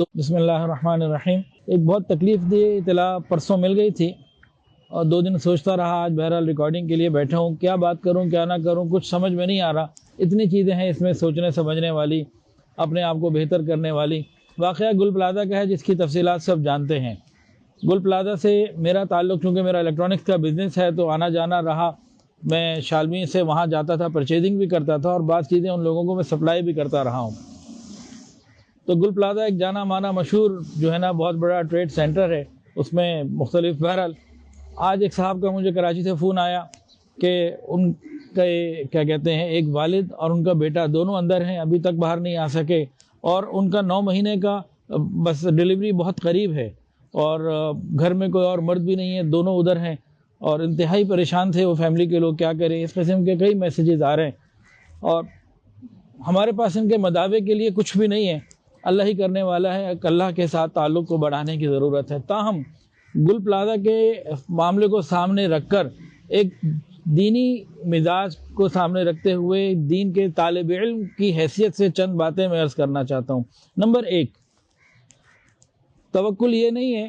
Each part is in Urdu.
تو بسم اللہ الرحمن الرحیم۔ ایک بہت تکلیف دہ اطلاع پرسوں مل گئی تھی اور 2 دن سوچتا رہا، آج بہرحال ریکارڈنگ کے لیے بیٹھا ہوں، کیا بات کروں کیا نہ کروں، کچھ سمجھ میں نہیں آ رہا۔ اتنی چیزیں ہیں اس میں سوچنے سمجھنے والی، اپنے آپ کو بہتر کرنے والی۔ واقعہ گل پلازہ کا ہے جس کی تفصیلات سب جانتے ہیں۔ گل پلازہ سے میرا تعلق، چونکہ میرا الیکٹرانکس کا بزنس ہے تو آنا جانا رہا۔ میں شالمی سے وہاں جاتا تھا، پرچیزنگ بھی کرتا تھا اور بعض چیزیں ان لوگوں کو میں سپلائی بھی کرتا رہا ہوں۔ تو گل پلازہ ایک جانا مانا مشہور جو ہے نا بہت بڑا ٹریڈ سینٹر ہے، اس میں مختلف بہرحال آج ایک صاحب کا مجھے کراچی سے فون آیا کہ ان کا کیا کہتے ہیں ایک والد اور ان کا بیٹا دونوں اندر ہیں، ابھی تک باہر نہیں آ سکے، اور ان کا 9 مہینے کا بس ڈیلیوری بہت قریب ہے، اور گھر میں کوئی اور مرد بھی نہیں ہے، دونوں ادھر ہیں اور انتہائی پریشان تھے وہ فیملی کے لوگ، کیا کریں۔ اس قسم کے کئی میسیجز آ رہے ہیں اور ہمارے پاس ان کے مداوع کے لیے کچھ بھی نہیں ہے، اللہ ہی کرنے والا ہے۔ اللہ کے ساتھ تعلق کو بڑھانے کی ضرورت ہے۔ تاہم گل پلازہ کے معاملے کو سامنے رکھ کر ایک دینی مزاج کو سامنے رکھتے ہوئے دین کے طالب علم کی حیثیت سے چند باتیں میں عرض کرنا چاہتا ہوں۔ نمبر 1، توکل یہ نہیں ہے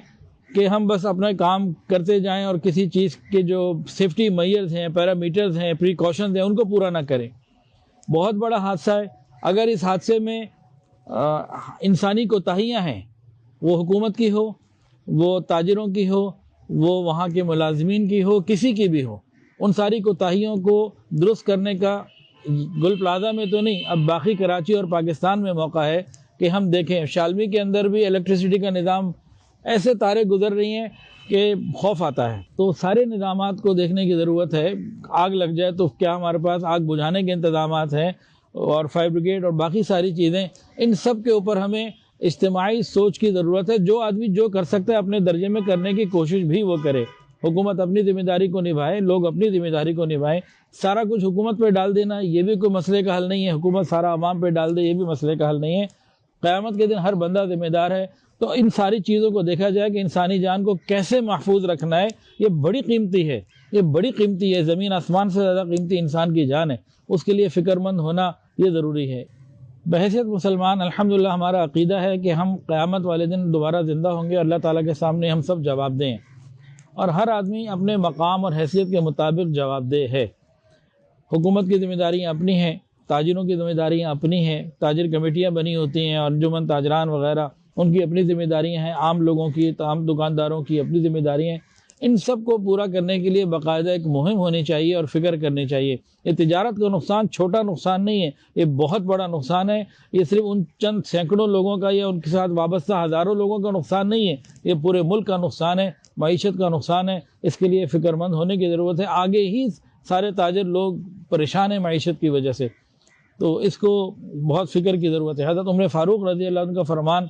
کہ ہم بس اپنا کام کرتے جائیں اور کسی چیز کے جو سیفٹی میئرز ہیں، پیرامیٹرز ہیں، پریکاشنز ہیں، ان کو پورا نہ کریں۔ بہت بڑا حادثہ ہے، اگر اس حادثے میں انسانی کوتاہیاں ہیں، وہ حکومت کی ہو، وہ تاجروں کی ہو، وہ وہاں کے ملازمین کی ہو، کسی کی بھی ہو، ان ساری کوتاہیوں کو درست کرنے کا گل پلازہ میں تو نہیں، اب باقی کراچی اور پاکستان میں موقع ہے کہ ہم دیکھیں۔ شالمی کے اندر بھی الیکٹریسٹی کا نظام، ایسے تاریں گزر رہی ہیں کہ خوف آتا ہے۔ تو سارے نظامات کو دیکھنے کی ضرورت ہے۔ آگ لگ جائے تو کیا ہمارے پاس آگ بجھانے کے انتظامات ہیں، اور فائر بریگیڈ اور باقی ساری چیزیں، ان سب کے اوپر ہمیں اجتماعی سوچ کی ضرورت ہے۔ جو آدمی جو کر سکتا ہے اپنے درجے میں کرنے کی کوشش بھی وہ کرے۔ حکومت اپنی ذمہ داری کو نبھائے، لوگ اپنی ذمہ داری کو نبھائیں۔ سارا کچھ حکومت پہ ڈال دینا یہ بھی کوئی مسئلے کا حل نہیں ہے، حکومت سارا عوام پہ ڈال دے یہ بھی مسئلے کا حل نہیں ہے۔ قیامت کے دن ہر بندہ ذمہ دار ہے۔ تو ان ساری چیزوں کو دیکھا جائے کہ انسانی جان کو کیسے محفوظ رکھنا ہے، یہ بڑی قیمتی ہے، یہ بڑی قیمتی ہے، زمین آسمان سے زیادہ قیمتی انسان کی جان ہے، اس کے لیے فکر مند ہونا یہ ضروری ہے۔ بحیثیت مسلمان الحمدللہ ہمارا عقیدہ ہے کہ ہم قیامت والے دن دوبارہ زندہ ہوں گے، اللہ تعالیٰ کے سامنے ہم سب جواب دیں، اور ہر آدمی اپنے مقام اور حیثیت کے مطابق جواب دہ ہے۔ حکومت کی ذمہ داریاں اپنی ہیں، تاجروں کی ذمہ داریاں اپنی ہیں، تاجر کمیٹیاں بنی ہوتی ہیں، اور انجمن تاجران وغیرہ ان کی اپنی ذمہ داریاں ہیں، عام لوگوں کی، عام دکانداروں کی اپنی ذمہ داریاں ہیں۔ ان سب کو پورا کرنے کے لیے باقاعدہ ایک مہم ہونی چاہیے اور فکر کرنی چاہیے۔ یہ تجارت کا نقصان چھوٹا نقصان نہیں ہے، یہ بہت بڑا نقصان ہے۔ یہ صرف ان چند سینکڑوں لوگوں کا یا ان کے ساتھ وابستہ ہزاروں لوگوں کا نقصان نہیں ہے، یہ پورے ملک کا نقصان ہے، معیشت کا نقصان ہے۔ اس کے لیے فکر مند ہونے کی ضرورت ہے۔ آگے ہی سارے تاجر لوگ پریشان ہیں معیشت کی وجہ سے، تو اس کو بہت فکر کی ضرورت ہے۔ حضرت عمر فاروق رضی اللہ عنہ کا فرمان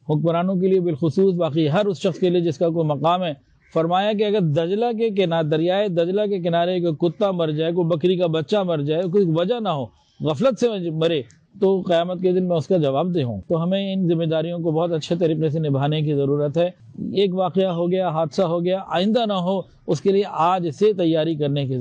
حکمرانوں کے لیے بالخصوص، باقی ہر اس شخص کے لیے جس کا کوئی مقام ہے، فرمایا کہ اگر دجلہ کے کنارے، دریائے دجلہ کے کنارے کوئی کتا مر جائے، کوئی بکری کا بچہ مر جائے، کوئی وجہ نہ ہو، غفلت سے مرے، تو قیامت کے دن میں اس کا جواب دہ ہوں۔ تو ہمیں ان ذمہ داریوں کو بہت اچھے طریقے سے نبھانے کی ضرورت ہے۔ ایک واقعہ ہو گیا، حادثہ ہو گیا، آئندہ نہ ہو، اس کے لیے آج سے تیاری کرنے کی